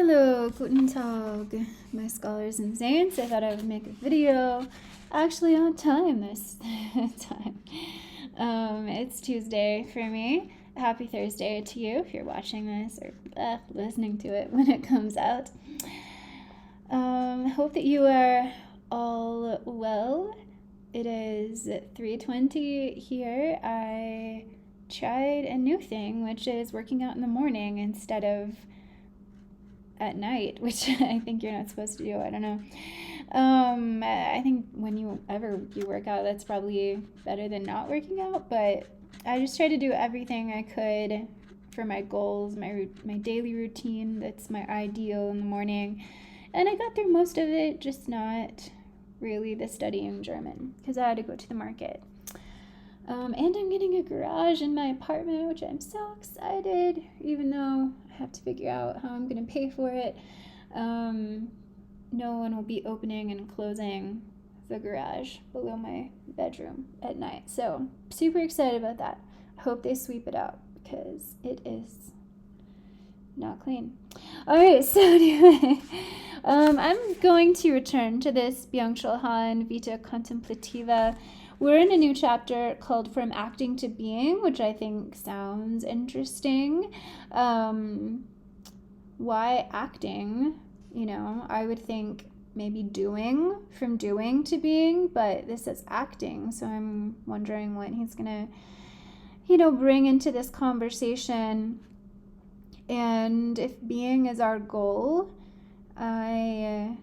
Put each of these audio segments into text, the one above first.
Hello, guten Tag, my scholars and saints. I thought I would make a video actually on time this time. It's Tuesday for me. Happy Thursday to you if you're watching this or listening to it when it comes out. Hope that you are all well. It is 3:20 here. I tried a new thing, which is working out in the morning instead of at night, which I think you're not supposed to do. I don't know. I think when you work out, that's probably better than not working out, but I just try to do everything I could for my goals, my daily routine. That's my ideal in the morning, and I got through most of it, just not really the studying German, because I had to go to the market. And I'm getting a garage in my apartment, which I'm so excited, even though I have to figure out how I'm going to pay for it. No one will be opening and closing the garage below my bedroom at night. So, super excited about that. I hope they sweep it out because it is not clean. Alright, so anyway, I'm going to return to this Byung-Chul Han Vita Contemplativa. We're in a new chapter called From Acting to Being, which I think sounds interesting. Why acting? You know, I would think maybe doing, from doing to being, but this is acting. So I'm wondering what he's going to, bring into this conversation. And if being is our goal, I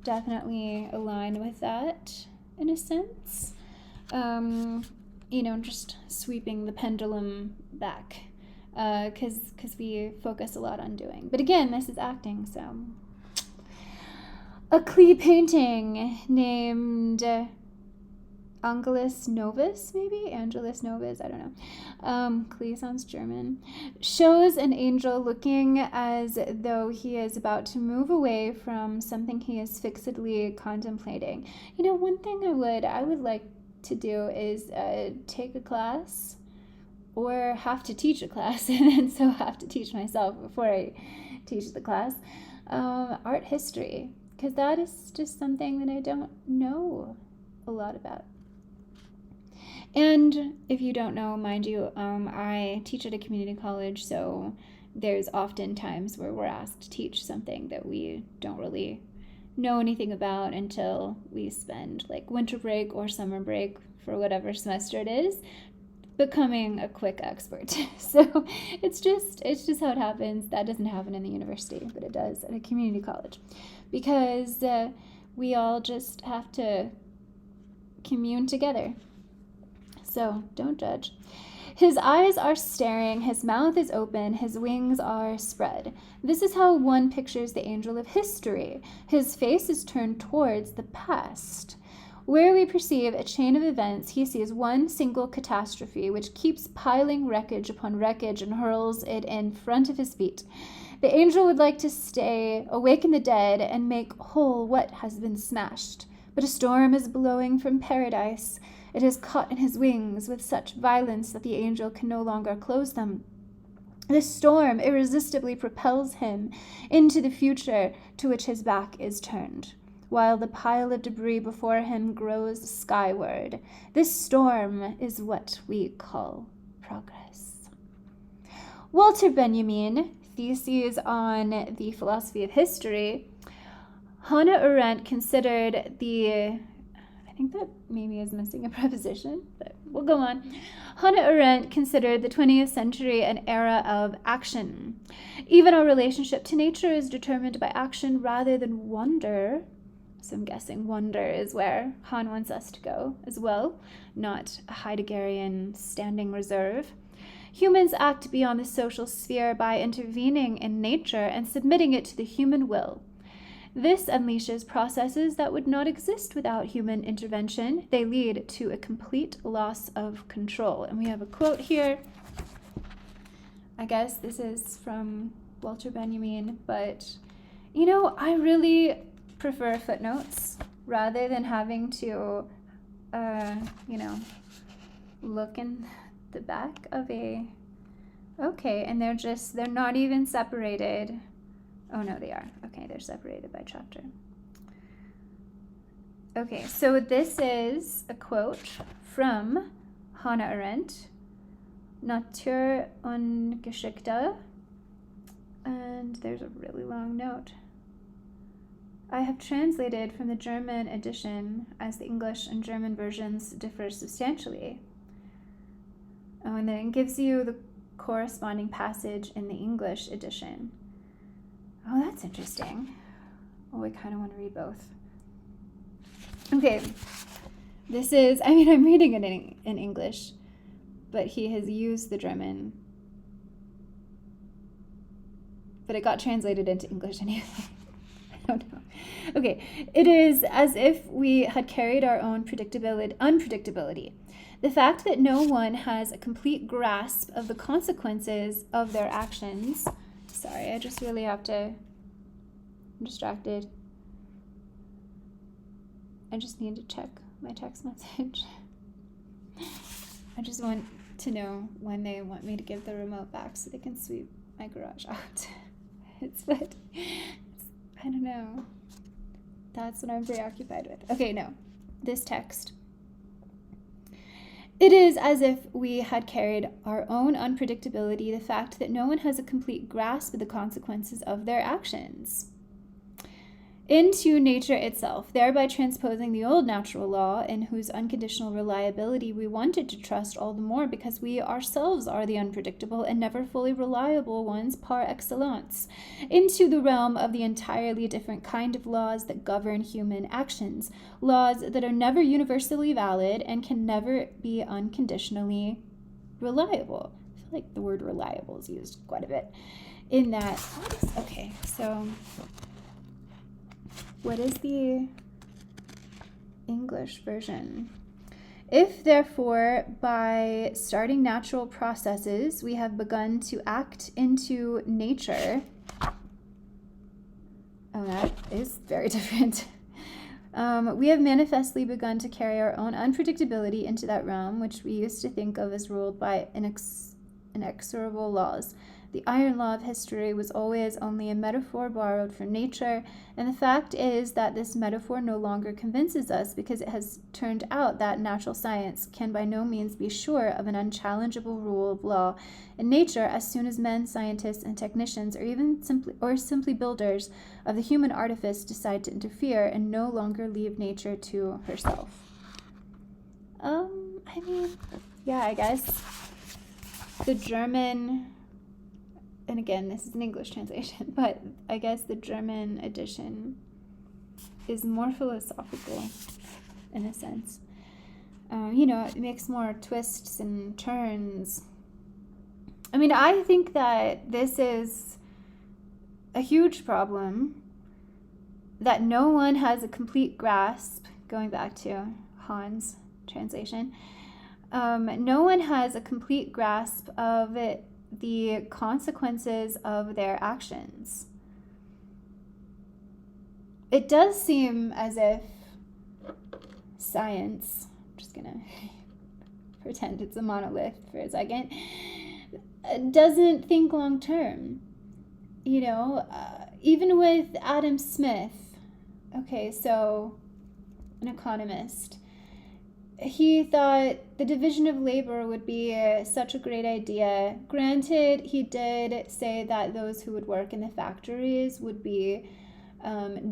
definitely align with that. In a sense, just sweeping the pendulum back, because we focus a lot on doing. But again, this is acting, so. A Klee painting named Angelus Novus, I don't know. Klee sounds German. Shows an angel looking as though he is about to move away from something he is fixedly contemplating. One thing I would like to do is take a class or have to teach a class and so have to teach myself before I teach the class, art history, because that is just something that I don't know a lot about. And if you don't know, mind you, I teach at a community college, so there's often times where we're asked to teach something that we don't really know anything about until we spend like winter break or summer break for whatever semester it is, becoming a quick expert. So it's just how it happens. That doesn't happen in the university, but it does at a community college, because we all just have to commune together. So don't judge. His eyes are staring, his mouth is open, his wings are spread. This is how one pictures the angel of history. His face is turned towards the past. Where we perceive a chain of events, he sees one single catastrophe which keeps piling wreckage upon wreckage and hurls it in front of his feet. The angel would like to stay, awaken the dead, and make whole what has been smashed. But a storm is blowing from paradise. It has caught in his wings with such violence that the angel can no longer close them. This storm irresistibly propels him into the future to which his back is turned, while the pile of debris before him grows skyward. This storm is what we call progress. Walter Benjamin, Theses on the Philosophy of History. Hannah Arendt considered I think that maybe is missing a preposition, but we'll go on. Hannah Arendt considered the 20th century an era of action. Even our relationship to nature is determined by action rather than wonder. So I'm guessing wonder is where Han wants us to go as well, not a Heideggerian standing reserve. Humans act beyond the social sphere by intervening in nature and submitting it to the human will. This unleashes processes that would not exist without human intervention. They lead to a complete loss of control. And we have a quote here. I guess this is from Walter Benjamin, but, I really prefer footnotes rather than having to, look in the back of a... Okay, and they're not even separated Oh, no, they are. Okay, they're separated by chapter. Okay, so this is a quote from Hannah Arendt, Natur und Geschichte, and there's a really long note. I have translated from the German edition, as the English and German versions differ substantially. Oh, and then it gives you the corresponding passage in the English edition. Oh, that's interesting. Oh, I kind of want to read both. Okay, this is, I mean, I'm reading it in English, but he has used the German, but it got translated into English anyway. I don't know. Okay, it is as if we had carried our own unpredictability. The fact that no one has a complete grasp of the consequences of their actions. Sorry, I just really have to. I'm distracted. I just need to check my text message. I just want to know when they want me to give the remote back so they can sweep my garage out. I don't know. That's what I'm preoccupied with. Okay, no. This text. It is as if we had carried our own unpredictability, the fact that no one has a complete grasp of the consequences of their actions, into nature itself, thereby transposing the old natural law, in whose unconditional reliability we wanted to trust all the more because we ourselves are the unpredictable and never fully reliable ones par excellence, into the realm of the entirely different kind of laws that govern human actions, laws that are never universally valid and can never be unconditionally reliable. I feel like the word reliable is used quite a bit in that. Okay, so what is the English version? If, therefore, by starting natural processes, we have begun to act into nature. Oh, that is very different. We have manifestly begun to carry our own unpredictability into that realm, which we used to think of as ruled by inexorable laws. The iron law of history was always only a metaphor borrowed from nature, and the fact is that this metaphor no longer convinces us because it has turned out that natural science can by no means be sure of an unchallengeable rule of law in nature as soon as men, scientists, and technicians, or even simply builders of the human artifice decide to interfere and no longer leave nature to herself. I mean, yeah, I guess the German, and again, this is an English translation, but I guess the German edition is more philosophical in a sense. It makes more twists and turns. I mean, I think that this is a huge problem, that no one has a complete grasp, going back to Hans' translation, no one has a complete grasp of the consequences of their actions. It does seem as if science, I'm just gonna pretend it's a monolith for a second, doesn't think long term. Even with Adam Smith, okay, so an economist, he thought the division of labor would be such a great idea. Granted, he did say that those who would work in the factories would be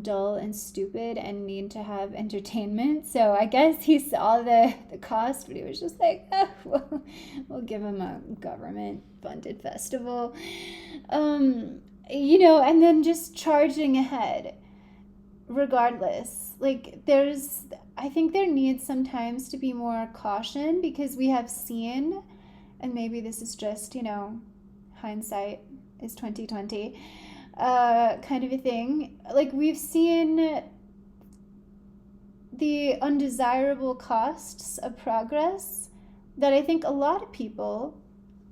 dull and stupid and need to have entertainment. So I guess he saw the cost, but he was just like, we'll give him a government-funded festival. And then just charging ahead regardless. I think there needs sometimes to be more caution, because we have seen, and maybe this is just, hindsight is 2020, kind of a thing. We've seen the undesirable costs of progress that I think a lot of people,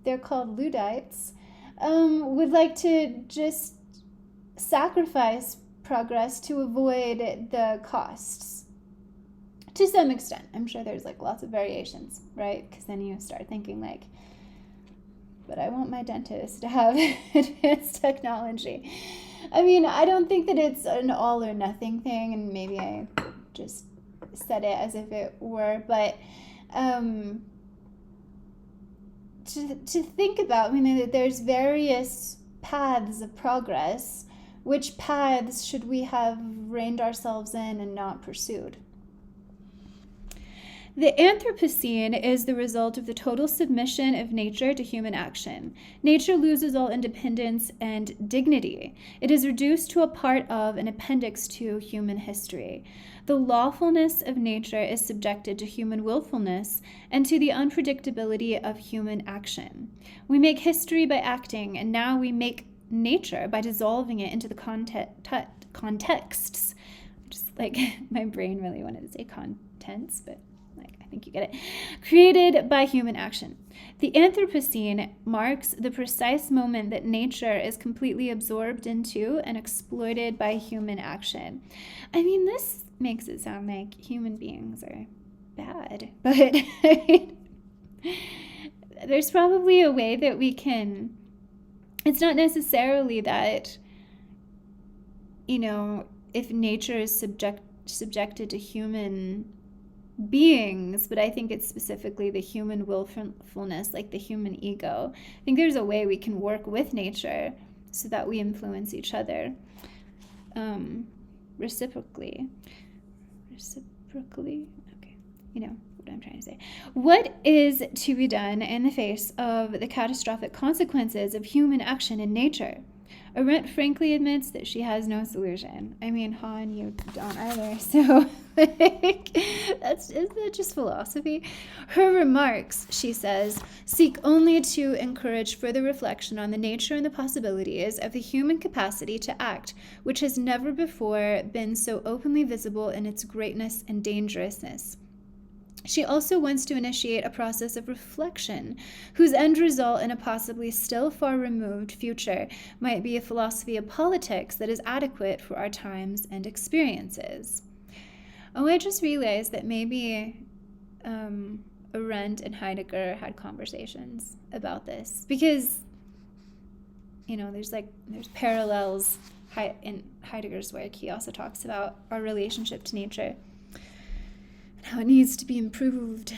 they're called Luddites, would like to just sacrifice progress to avoid the costs. To some extent. I'm sure there's lots of variations, right? Because then you start thinking but I want my dentist to have advanced technology. I mean, I don't think that it's an all or nothing thing, and maybe I just said it as if it were, but to think about, I mean, there's various paths of progress. Which paths should we have reined ourselves in and not pursued? The Anthropocene is the result of the total submission of nature to human action. Nature loses all independence and dignity. It is reduced to a part of an appendix to human history. The lawfulness of nature is subjected to human willfulness and to the unpredictability of human action. We make history by acting, and now we make nature by dissolving it into the contexts. Just like my brain really wanted to say contents, but I think you get it. Created by human action. The Anthropocene marks the precise moment that nature is completely absorbed into and exploited by human action. I mean, this makes it sound like human beings are bad, but there's probably a way that we can. It's not necessarily that, if nature is subjected to human beings, but I think it's specifically the human willfulness, like the human ego. I think there's a way we can work with nature so that we influence each other reciprocally. Okay, you know what I'm trying to say. What is to be done in the face of the catastrophic consequences of human action in nature? Arendt frankly admits that she has no solution. I mean, Han, you don't either. So, isn't that just philosophy? Her remarks, she says, seek only to encourage further reflection on the nature and the possibilities of the human capacity to act, which has never before been so openly visible in its greatness and dangerousness. She also wants to initiate a process of reflection, whose end result in a possibly still far removed future might be a philosophy of politics that is adequate for our times and experiences. Oh, I just realized that maybe Arendt and Heidegger had conversations about this, because there's parallels in Heidegger's work. He also talks about our relationship to nature, how it needs to be improved.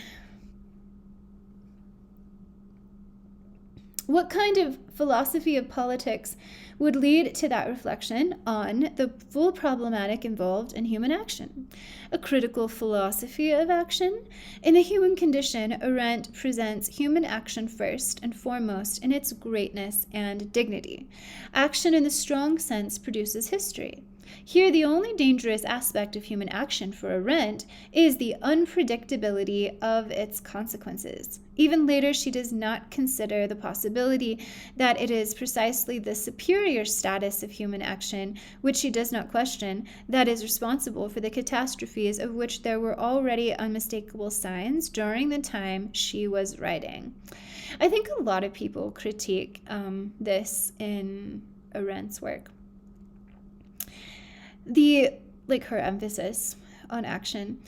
What kind of philosophy of politics would lead to that reflection on the full problematic involved in human action? A critical philosophy of action? In the human condition, Arendt presents human action first and foremost in its greatness and dignity. Action in the strong sense produces history. Here, the only dangerous aspect of human action for Arendt is the unpredictability of its consequences. Even later, she does not consider the possibility that it is precisely the superior status of human action, which she does not question, that is responsible for the catastrophes of which there were already unmistakable signs during the time she was writing. I think a lot of people critique this in Arendt's work. Her emphasis on action.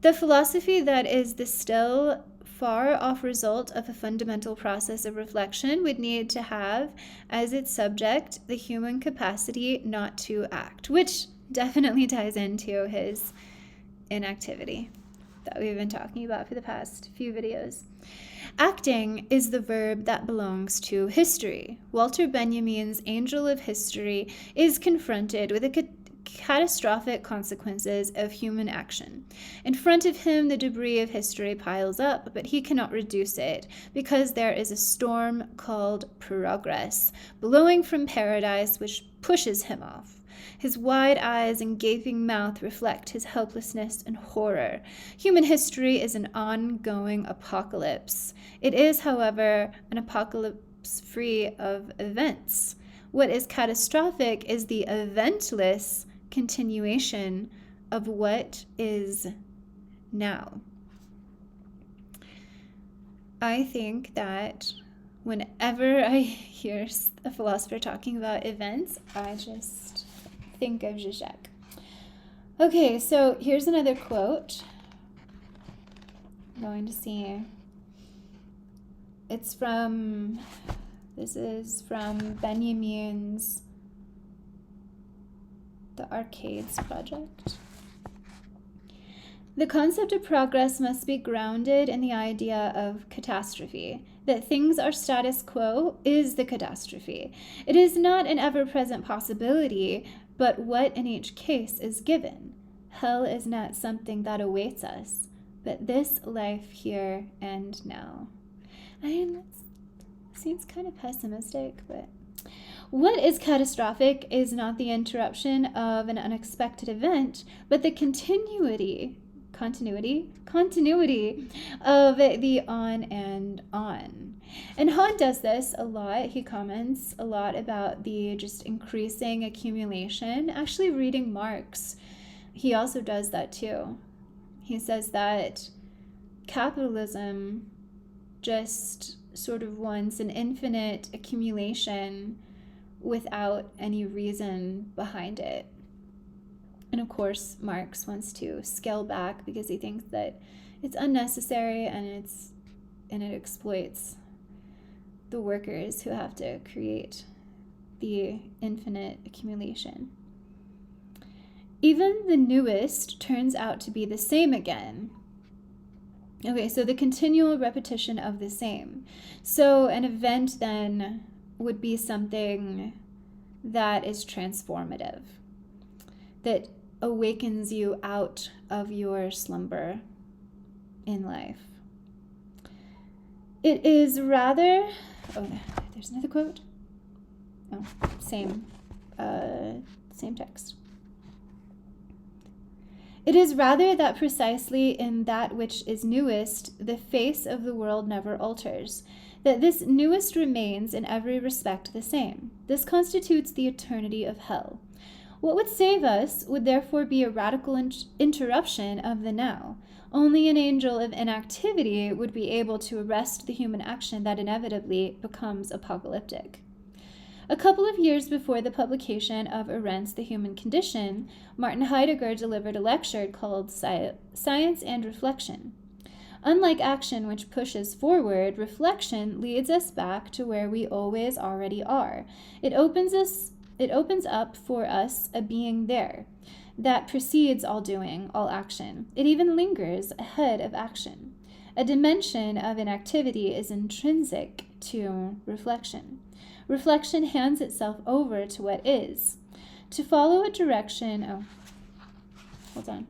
The philosophy that is the still far off result of a fundamental process of reflection would need to have as its subject the human capacity not to act, which definitely ties into his inactivity that we've been talking about for the past few videos. Acting is the verb that belongs to history. Walter Benjamin's Angel of History is confronted with a catastrophic consequences of human action. In front of him, the debris of history piles up, but he cannot reduce it, because there is a storm called progress, blowing from paradise, which pushes him off. His wide eyes and gaping mouth reflect his helplessness and horror. Human history is an ongoing apocalypse. It is, however, an apocalypse free of events. What is catastrophic is the eventless continuation of what is now. I think that whenever I hear a philosopher talking about events, I just think of Zizek. Okay, so here's another quote. I'm going to see. This is from Benjamin's the Arcades Project. The concept of progress must be grounded in the idea of catastrophe, that things are status quo is the catastrophe. It is not an ever-present possibility, but what in each case is given. Hell is not something that awaits us, but this life here and now. I mean, it seems kind of pessimistic, but what is catastrophic is not the interruption of an unexpected event, but the continuity of the on and on. And Hahn does this a lot. He comments a lot about the just increasing accumulation. Actually, reading Marx, he also does that too. He says that capitalism just sort of wants an infinite accumulation without any reason behind it. And of course, Marx wants to scale back because he thinks that it's unnecessary and it exploits the workers who have to create the infinite accumulation. Even the newest turns out to be the same again. Okay, so the continual repetition of the same. So an event then would be something that is transformative, that awakens you out of your slumber in life. It is rather, there's another quote. Oh, same text. It is rather that precisely in that which is newest, the face of the world never alters, that this newest remains in every respect the same. This constitutes the eternity of hell. What would save us would therefore be a radical interruption of the now. Only an angel of inactivity would be able to arrest the human action that inevitably becomes apocalyptic. A couple of years before the publication of Arendt's The Human Condition, Martin Heidegger delivered a lecture called Science and Reflection. Unlike action, which pushes forward, reflection leads us back to where we always already are. It opens up for us a being there that precedes all doing, all action. It even lingers ahead of action. A dimension of inactivity is intrinsic to reflection. Reflection hands itself over to what is. To follow a direction, hold on.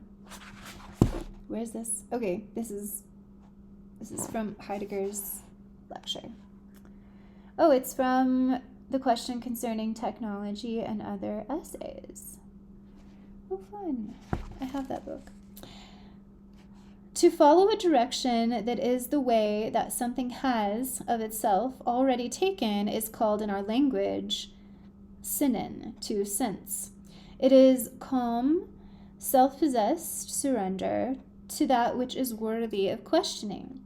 Where's this? Okay, this is from Heidegger's lecture. Oh, it's from The Question Concerning Technology and Other Essays. Oh, fun. I have that book. To follow a direction that is the way that something has, of itself, already taken is called in our language sinnen, to sense. It is calm, self-possessed surrender to that which is worthy of questioning.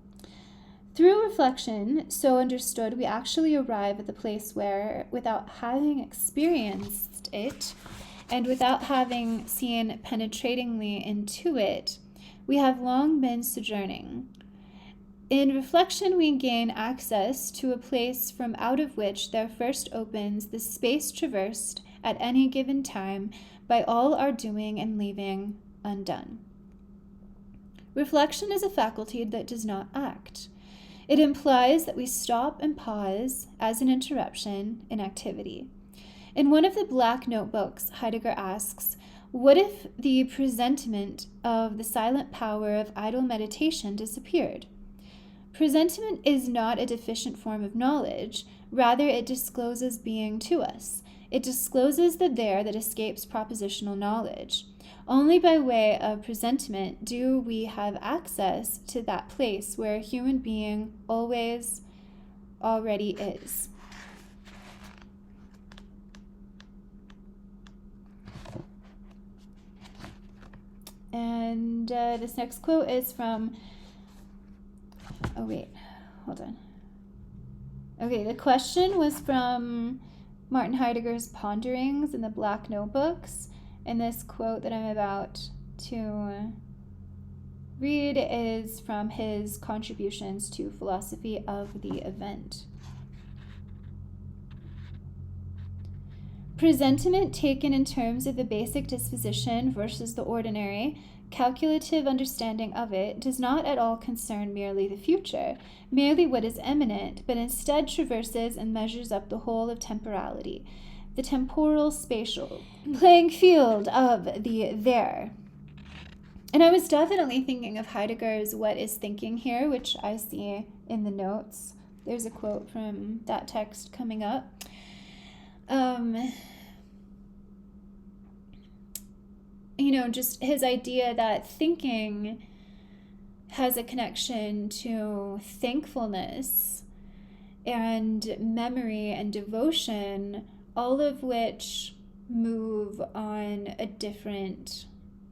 Through reflection, so understood, we actually arrive at the place where, without having experienced it, and without having seen penetratingly into it, we have long been sojourning. In reflection, we gain access to a place from out of which there first opens the space traversed at any given time by all our doing and leaving undone. Reflection is a faculty that does not act. It implies that we stop and pause as an interruption in activity. In one of the black notebooks, Heidegger asks, what if the presentiment of the silent power of idle meditation disappeared? Presentiment is not a deficient form of knowledge. Rather, it discloses being to us. It discloses the there that escapes propositional knowledge. Only by way of presentiment do we have access to that place where a human being always already is. And this next quote is from, Okay, the question was from Martin Heidegger's Ponderings in the Black Notebooks. And this quote that I'm about to read is from his Contributions to Philosophy of the Event. Presentiment taken in terms of the basic disposition versus the ordinary, calculative understanding of it does not at all concern merely the future, merely what is imminent, but instead traverses and measures up the whole of temporality, the temporal spatial playing field of the there. And I was definitely thinking of Heidegger's What is Thinking here, which I see in the notes. There's a quote from that text coming up. Just his idea that thinking has a connection to thankfulness and memory and devotion, all of which move on a different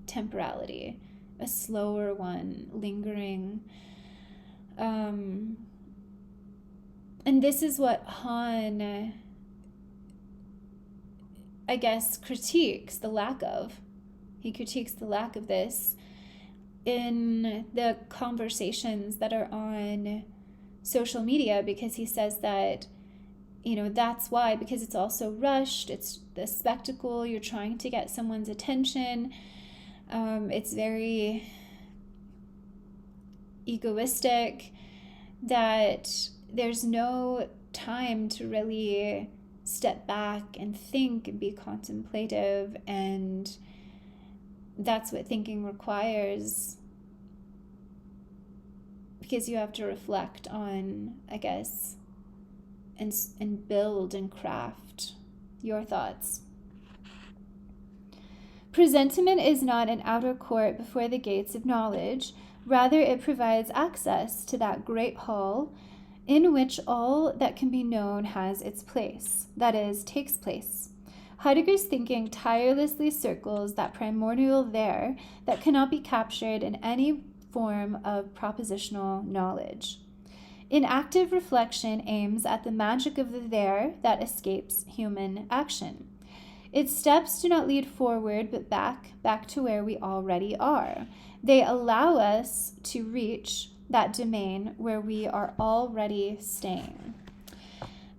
temporality, a slower one, lingering. And this is what Hahn, I guess, critiques the lack of. He critiques the lack of this in the conversations that are on social media, because he says that, that's why, because it's also rushed, it's the spectacle, you're trying to get someone's attention. It's very egoistic, that there's no time to really step back and think and be contemplative, and that's what thinking requires, because you have to reflect on, I guess, and build and craft your thoughts. Presentiment is not an outer court before the gates of knowledge. Rather, it provides access to that great hall in which all that can be known has its place, that is, takes place. Heidegger's thinking tirelessly circles that primordial there that cannot be captured in any form of propositional knowledge. Inactive reflection aims at the magic of the there that escapes human action. Its steps do not lead forward, but back to where we already are. They allow us to reach that domain where we are already staying.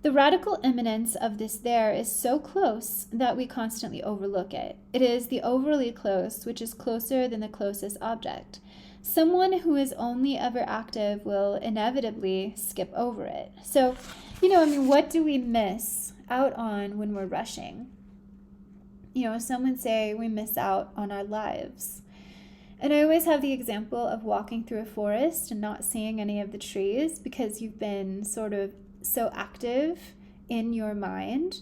The radical immanence of this there is so close that we constantly overlook it. It is the overly close which is closer than the closest object. Someone who is only ever active will inevitably skip over it. So, what do we miss out on when we're rushing? Some would say we miss out on our lives. And I always have the example of walking through a forest and not seeing any of the trees because you've been sort of so active in your mind.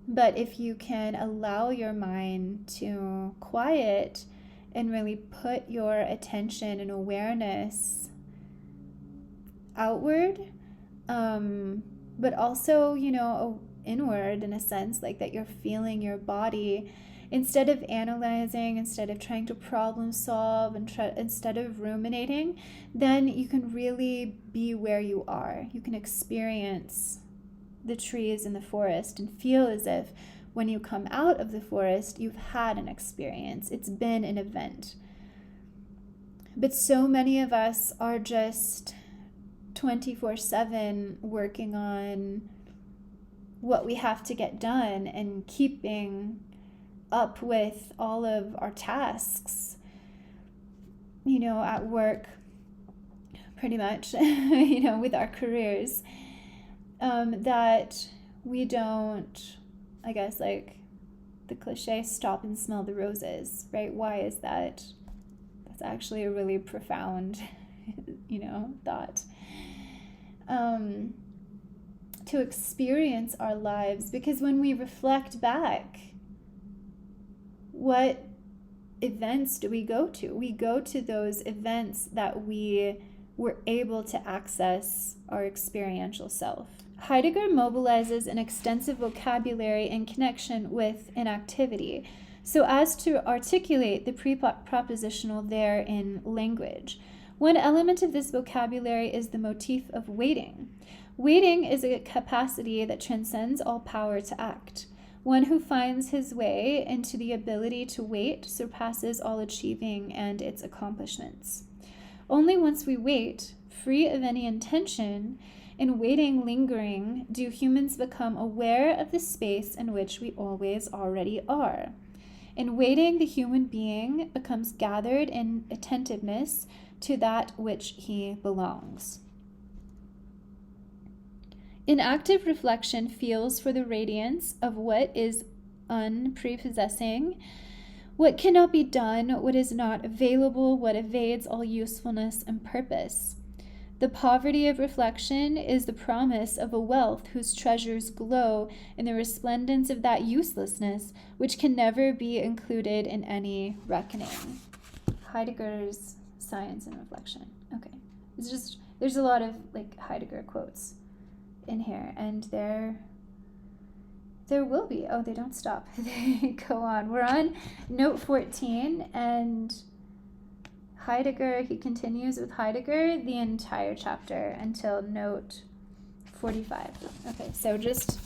But if you can allow your mind to quiet and really put your attention and awareness outward, but also, inward in a sense, like that you're feeling your body, instead of analyzing, instead of trying to problem solve, and instead of ruminating, then you can really be where you are. You can experience the trees in the forest and feel as if when you come out of the forest, you've had an experience. It's been an event. But so many of us are just 24/7 working on what we have to get done and keeping up with all of our tasks, at work, pretty much, with our careers, that we don't, I guess, like the cliche, stop and smell the roses, right? Why is that? That's actually a really profound, thought. To experience our lives, because when we reflect back, what events do we go to? We go to those events that we were able to access our experiential self. Heidegger mobilizes an extensive vocabulary in connection with inactivity, so as to articulate the pre-propositional there in language. One element of this vocabulary is the motif of waiting. Waiting is a capacity that transcends all power to act. One who finds his way into the ability to wait surpasses all achieving and its accomplishments. Only once we wait, free of any intention, In waiting, lingering, do humans become aware of the space in which we always already are. In waiting, the human being becomes gathered in attentiveness to that which he belongs. In active reflection, feels for the radiance of what is unprepossessing, what cannot be done, what is not available, what evades all usefulness and purpose. The poverty of reflection is the promise of a wealth whose treasures glow in the resplendence of that uselessness which can never be included in any reckoning. Heidegger's Science and Reflection. Okay. There's a lot of Heidegger quotes in here, and there will be. Oh, they don't stop. They go on. We're on note 14, and Heidegger, he continues with Heidegger the entire chapter until note 45. Okay, so just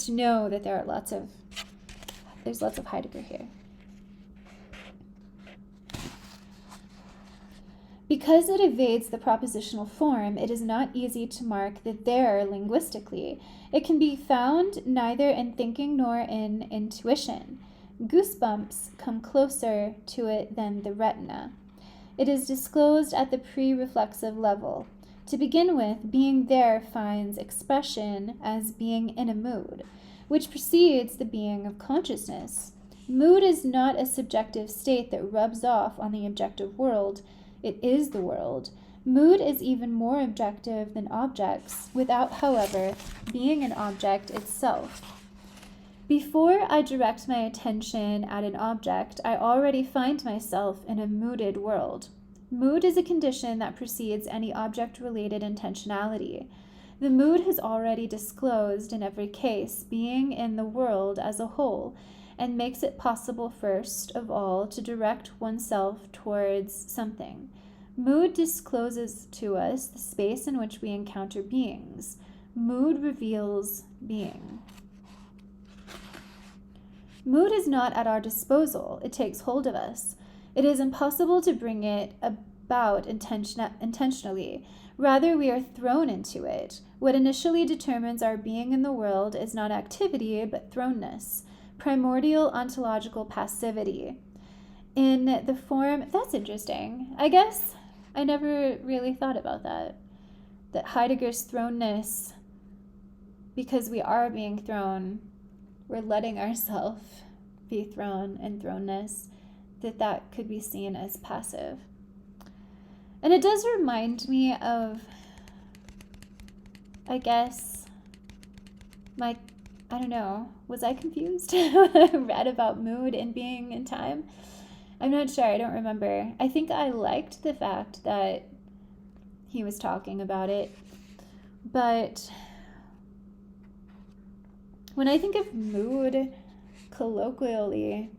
know that there's lots of Heidegger here. Because it evades the propositional form, it is not easy to mark the there linguistically. It can be found neither in thinking nor in intuition. Goosebumps come closer to it than the retina. It is disclosed at the pre-reflexive level. To begin with, being there finds expression as being in a mood, which precedes the being of consciousness. Mood is not a subjective state that rubs off on the objective world. It is the world. Mood is even more objective than objects, without, however, being an object itself. Before I direct my attention at an object, I already find myself in a mooded world. Mood is a condition that precedes any object-related intentionality. The mood has already disclosed, in every case, being in the world as a whole, and makes it possible first of all to direct oneself towards something. Mood discloses to us the space in which we encounter beings. Mood reveals being. Mood is not at our disposal. It takes hold of us. It is impossible to bring it about intentionally. Rather, we are thrown into it. What initially determines our being in the world is not activity, but thrownness, primordial ontological passivity. In the form, that's interesting. I guess I never really thought about that. That Heidegger's thrownness, because we are being thrown, we're letting ourselves be thrown in thrownness, that could be seen as passive. And it does remind me of, I guess, I don't know, was I confused when I read about mood and being in time? I'm not sure, I don't remember. I think I liked the fact that he was talking about it, but when I think of mood colloquially,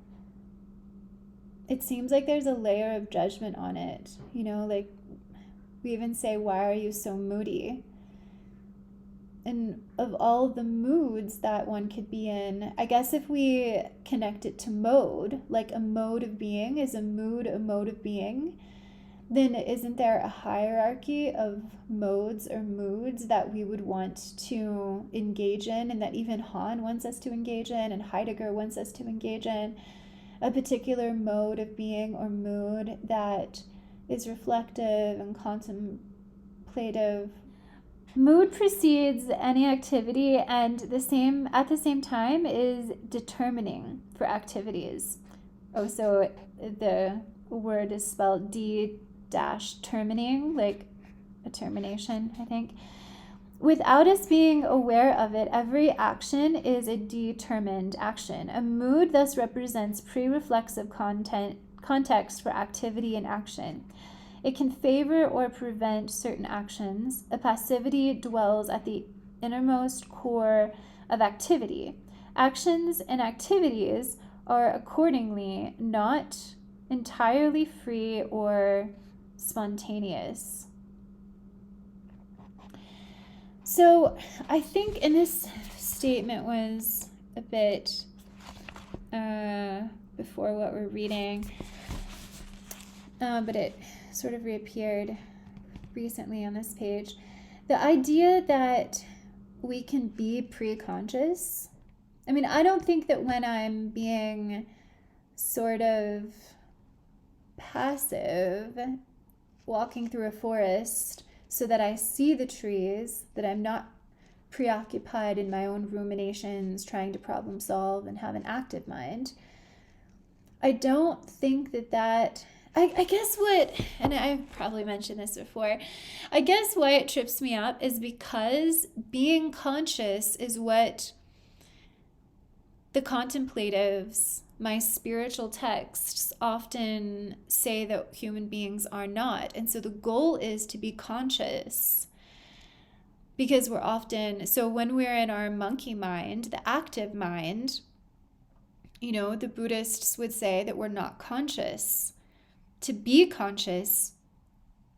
it seems like there's a layer of judgment on it. You know, like we even say, why are you so moody? And of all the moods that one could be in, I guess if we connect it to mode, like a mode of being is a mood, a mode of being, then isn't there a hierarchy of modes or moods that we would want to engage in, and that even Hahn wants us to engage in, and Heidegger wants us to engage in? A particular mode of being or mood that is reflective and contemplative. Mood precedes any activity, and at the same time is determining for activities. Oh, so the word is spelled D-termining, like a termination, I think. Without us being aware of it, every action is a determined action. A mood thus represents pre-reflexive context for activity and action. It can favor or prevent certain actions. A passivity dwells at the innermost core of activity. Actions and activities are accordingly not entirely free or spontaneous. So I think in this statement was a bit before what we're reading, but it sort of reappeared recently on this page. The idea that we can be pre-conscious. I mean, I don't think that when I'm being sort of passive, walking through a forest so that I see the trees, that I'm not preoccupied in my own ruminations, trying to problem solve and have an active mind. I don't think that I guess what, and I've probably mentioned this before, I guess why it trips me up is because being conscious is what the contemplatives, my spiritual texts, often say that human beings are not. And so the goal is to be conscious. Because we're often, so when we're in our monkey mind, the active mind, the Buddhists would say that we're not conscious. To be conscious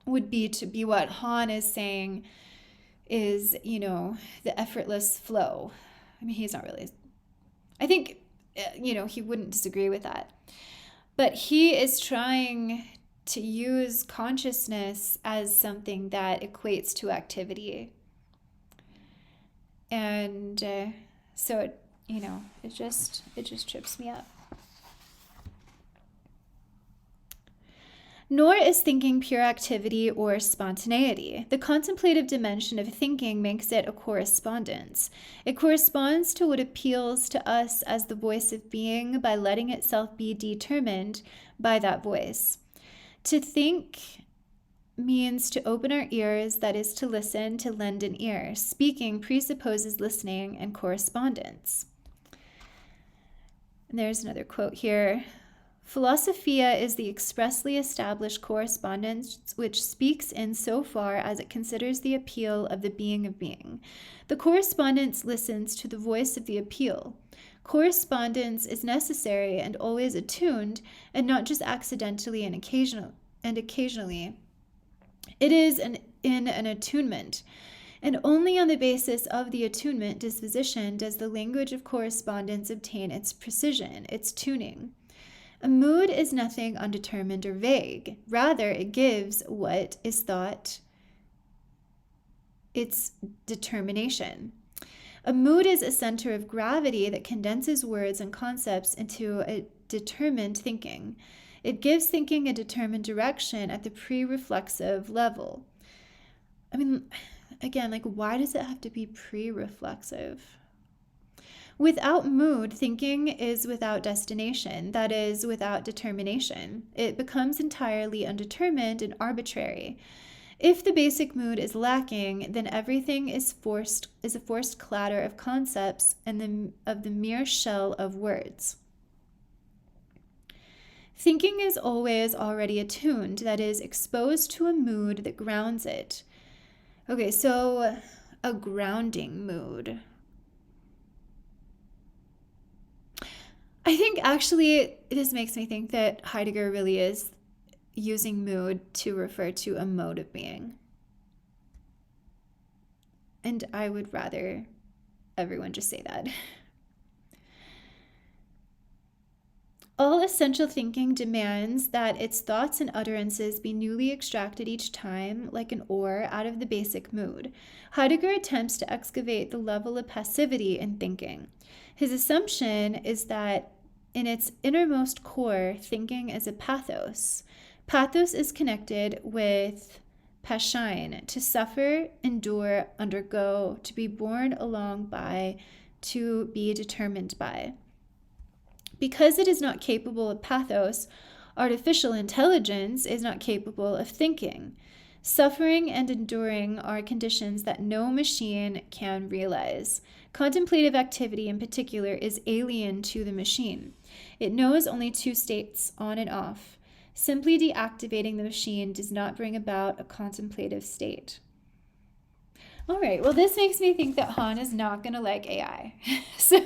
would be to be what Han is saying is, the effortless flow. I mean, he's not really, I think, he wouldn't disagree with that. But he is trying to use consciousness as something that equates to activity. And so, it just trips me up. Nor is thinking pure activity or spontaneity. The contemplative dimension of thinking makes it a correspondence. It corresponds to what appeals to us as the voice of being by letting itself be determined by that voice. To think means to open our ears, that is to listen, to lend an ear. Speaking presupposes listening and correspondence. And there's another quote here. Philosophia is the expressly established correspondence which speaks in so far as it considers the appeal of the being of being. The correspondence listens to the voice of the appeal. Correspondence is necessary and always attuned, and not just accidentally and occasionally. It is in an attunement, and only on the basis of the attunement disposition does the language of correspondence obtain its precision, its tuning. A mood is nothing undetermined or vague. Rather, it gives what is thought its determination. A mood is a center of gravity that condenses words and concepts into a determined thinking. It gives thinking a determined direction at the pre-reflexive level. I mean, again, why does it have to be pre-reflexive? Without mood, thinking is without destination, that is, without determination. It becomes entirely undetermined and arbitrary. If the basic mood is lacking, then everything is a forced clatter of concepts and of the mere shell of words. Thinking is always already attuned, that is, exposed to a mood that grounds it. Okay, so a grounding mood. I think actually this makes me think that Heidegger really is using mood to refer to a mode of being. And I would rather everyone just say that. All essential thinking demands that its thoughts and utterances be newly extracted each time, like an ore, out of the basic mood. Heidegger attempts to excavate the level of passivity in thinking. His assumption is that in its innermost core, thinking is a pathos. Pathos is connected with passion, to suffer, endure, undergo, to be borne along by, to be determined by. Because it is not capable of pathos, artificial intelligence is not capable of thinking. Suffering and enduring are conditions that no machine can realize. Contemplative activity in particular is alien to the machine. It knows only two states, on and off. Simply deactivating the machine does not bring about a contemplative state. All right, well, this makes me think that Han is not going to like AI. So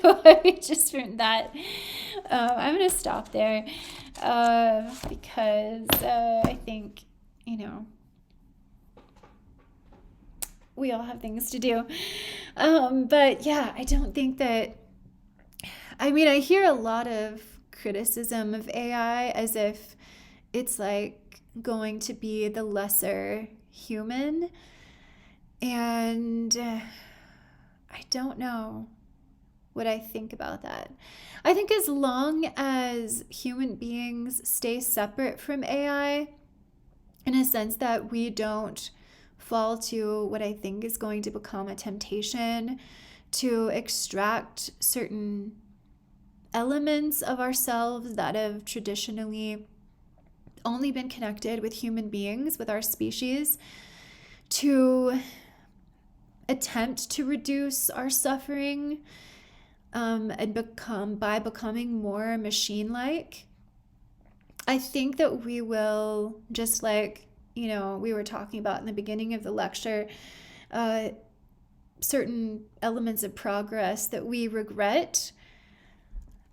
just from that, I'm going to stop there because I think, we all have things to do. But yeah, I don't think that, I hear a lot of criticism of AI as if it's going to be the lesser human. And I don't know what I think about that. I think as long as human beings stay separate from AI, in a sense that we don't fall to what I think is going to become a temptation to extract certain elements of ourselves that have traditionally only been connected with human beings, with our species, to attempt to reduce our suffering, and becoming more machine-like. I think that we will, just like, we were talking about in the beginning of the lecture, certain elements of progress that we regret.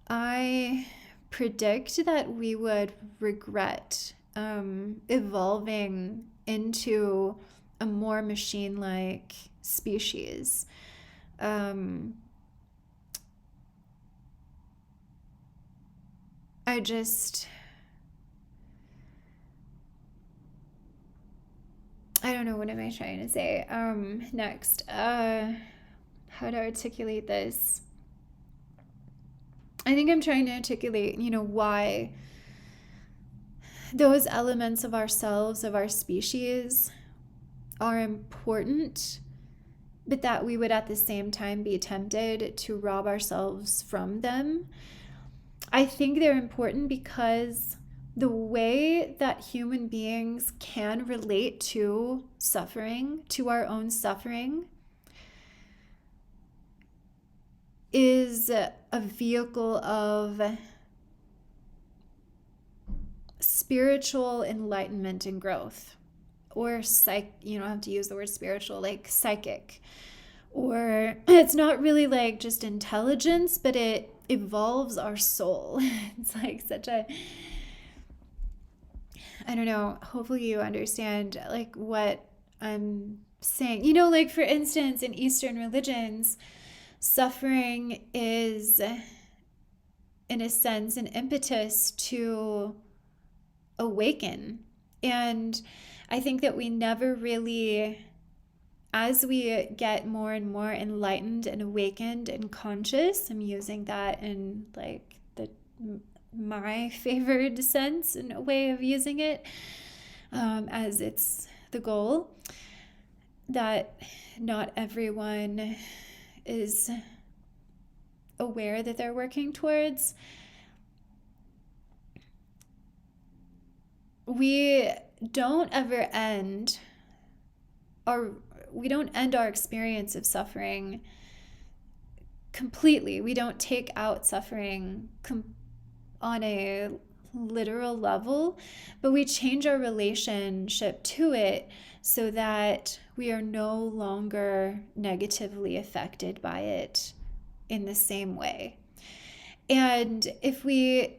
I predict that we would regret evolving into a more machine-like species. I don't know, what am I trying to say? Next, how to articulate this? I think I'm trying to articulate, why those elements of ourselves, of our species, are important, but that we would at the same time be tempted to rob ourselves from them. I think they're important because the way that human beings can relate to suffering, to our own suffering, is a vehicle of spiritual enlightenment and growth. Or you don't have to use the word spiritual, like psychic. Or it's not really like just intelligence, but it evolves our soul. It's like such a, I don't know, hopefully you understand like what I'm saying. Like for instance, in Eastern religions, suffering is, in a sense, an impetus to awaken. And I think that we never really, as we get more and more enlightened and awakened and conscious, I'm using that in like my favored sense and a way of using it, as it's the goal, that not everyone is aware that they're working towards. We don't end our experience of suffering completely. We don't take out suffering on a literal level, but we change our relationship to it so that we are no longer negatively affected by it in the same way. And if we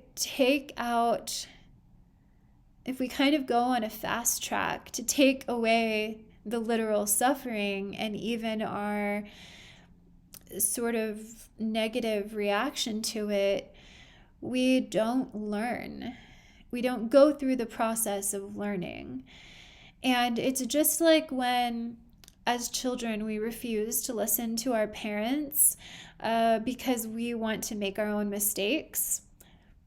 kind of go on a fast track to take away the literal suffering and even our sort of negative reaction to it, we don't learn. We don't go through the process of learning. And it's just like when, as children, we refuse to listen to our parents because we want to make our own mistakes.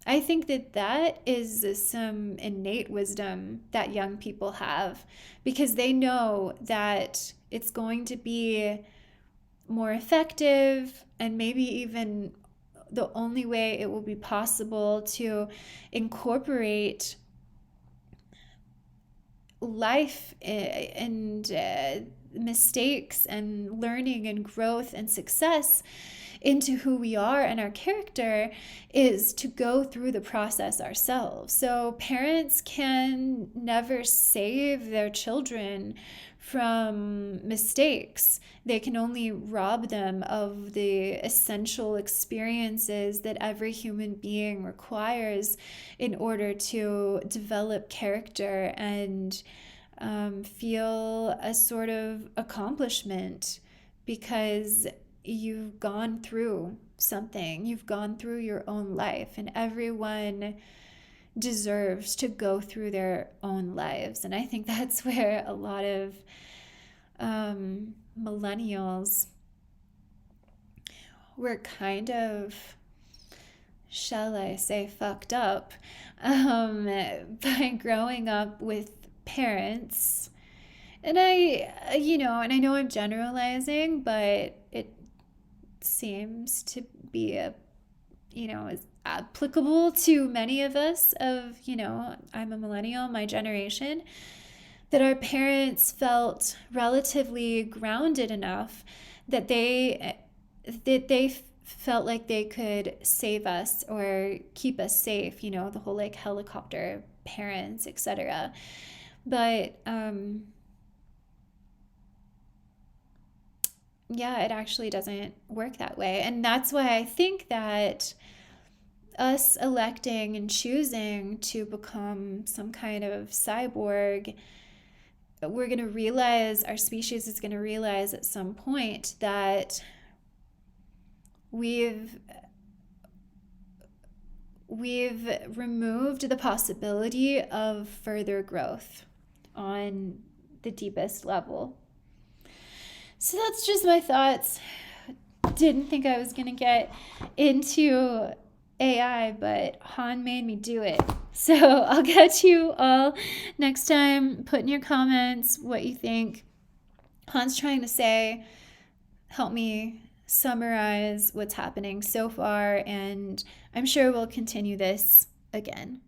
I think that is some innate wisdom that young people have, because they know that it's going to be more effective and maybe even the only way it will be possible to incorporate life and mistakes and learning and growth and success into who we are and our character, is to go through the process ourselves. So parents can never save their children from mistakes. They can only rob them of the essential experiences that every human being requires in order to develop character and feel a sort of accomplishment, because you've gone through something, you've gone through your own life, and everyone deserves to go through their own lives. And I think that's where a lot of millennials were kind of, shall I say, fucked up by growing up with parents. And I know I'm generalizing, but it seems to be is applicable to many of us I'm a millennial, my generation, that our parents felt relatively grounded enough that they felt like they could save us or keep us safe, the whole like helicopter parents, etc. But yeah, it actually doesn't work that way. And that's why I think that us electing and choosing to become some kind of cyborg, we're going to realize, our species is going to realize at some point that we've removed the possibility of further growth on the deepest level. So that's just my thoughts. Didn't think I was going to get into AI, but Han made me do it. So I'll get you all next time. Put in your comments what you think Han's trying to say. Help me summarize what's happening so far, and I'm sure we'll continue this again.